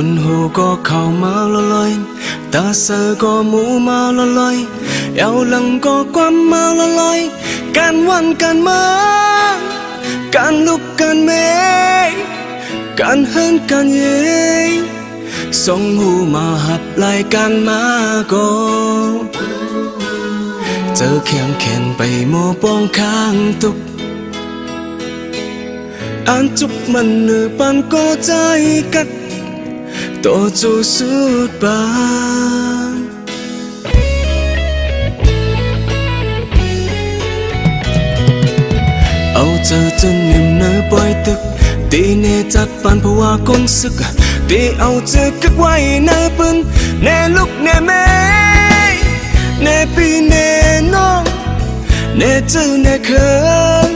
คนหูก็เข้ามาละลอยตาเสือก็หมูมาละลอยเอวหลังก็ความมาละลอยการวันการมาการลุกการเมยการเฮินการเย่ส่งหูมาหับรายการมาก็เจอเคียงแขนไปโมปองข้างตุกอันจุกมันเนื้อปันก็ใจกัดตัวจูสุดบานเอาเจอจนนิ่มเนื้อปล่อยตึกตีเนจัดปันเพราะว่าคนสึกตีเอาเจอกักไว้เนื้อปืนเนลุกเนเมยเนปีเนน้องเนจื้อเนเขิน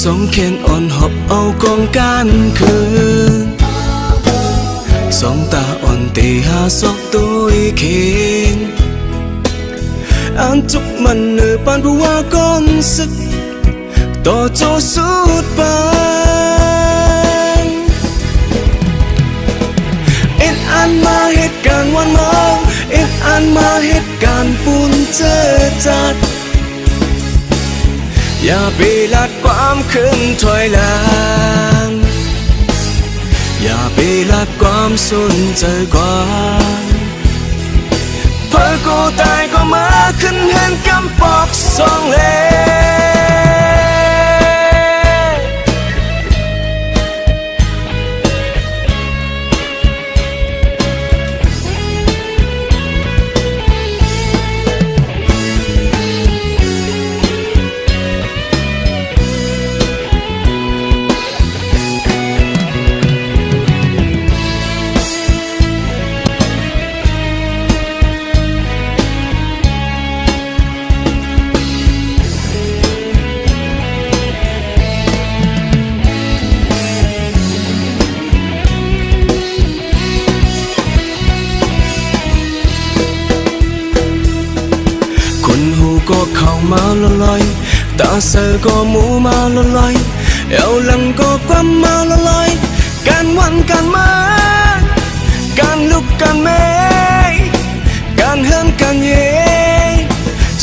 สองแขนอ่อนหอบเอากองการคืนสองตาอ่อนตีหาซอกตัวเข็นอันจุกมันเนื้อปานผู้ว่าก้อนสึกต่อโจสุดปานเอ็ดอันมาเหตุการณ์วันมองเอ็ดอันมาเหตุการณ์ปุ่นเจอจัดอย่าไปลัดความขึ้นถอยหลังอย่าไปลัดความสนใจกว่าเพื่อกูตายก็มาขึ้นเห็นกำปอกสองเล่ก็เข้ามาละลอยตาเสือก็หมูมาละลอยเอวหลังก็ความมาละลอยการวันการมาการลุกการเมยการเฮินการเย่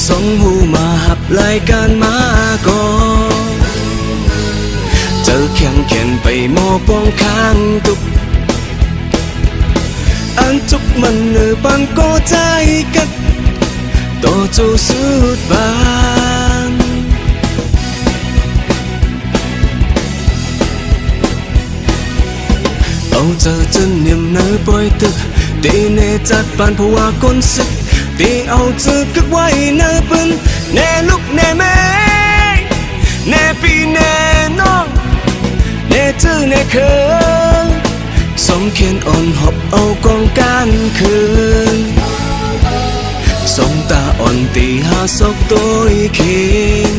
ส่งหูมาหับรายการมาก็เจอแข่งแขนไปโมปองข้างตุกอันจุกมันเนื้อปันก็ใจกัดต่อจูสุดบานเอาเจอจนนิ่มเนื้อปล่อยตึกตีเนจัดปานเพราะว่าคนสึกตีเอาเจอกักไว้เนื้อปืนเนลุกเนเมยเนปีเนน้องเนจื้อเนเขินสองแขนอ่อนหอบเอากองการคืนสองตาอ่อนตีหาซอกตัวเข็น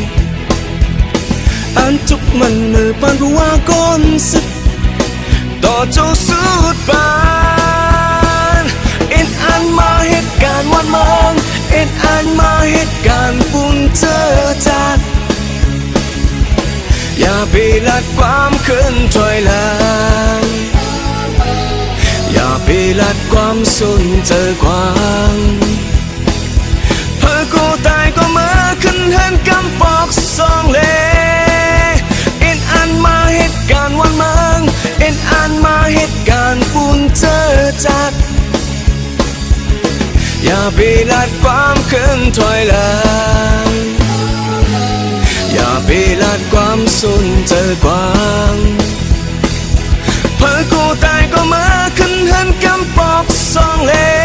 อันจุกมันเนื้อปานผู้ว่าก้อนสึกต่อโจสุดปานเอ็ดอันมาเหตุการณ์วันมองเอ็ดอันมาเหตุการณ์ปุ่นเจอจัดอย่าไปลัดความขึ้นถอยหลังอย่าไปลัดความสนเจอกวางกูตายก็มาขึ้นเห็นกำปอกสองเล่เอ็นอันมาเหตุการณ์วันมังเอ็นอันมาเหตุการณ์ปุ่นเจอจัดอย่าไปลัดความขึ้นถอยหลังอย่าไปลัดความสนเจอกวางเพื่อกูตายก็มาขึ้นเห็นกำปอกสองเล่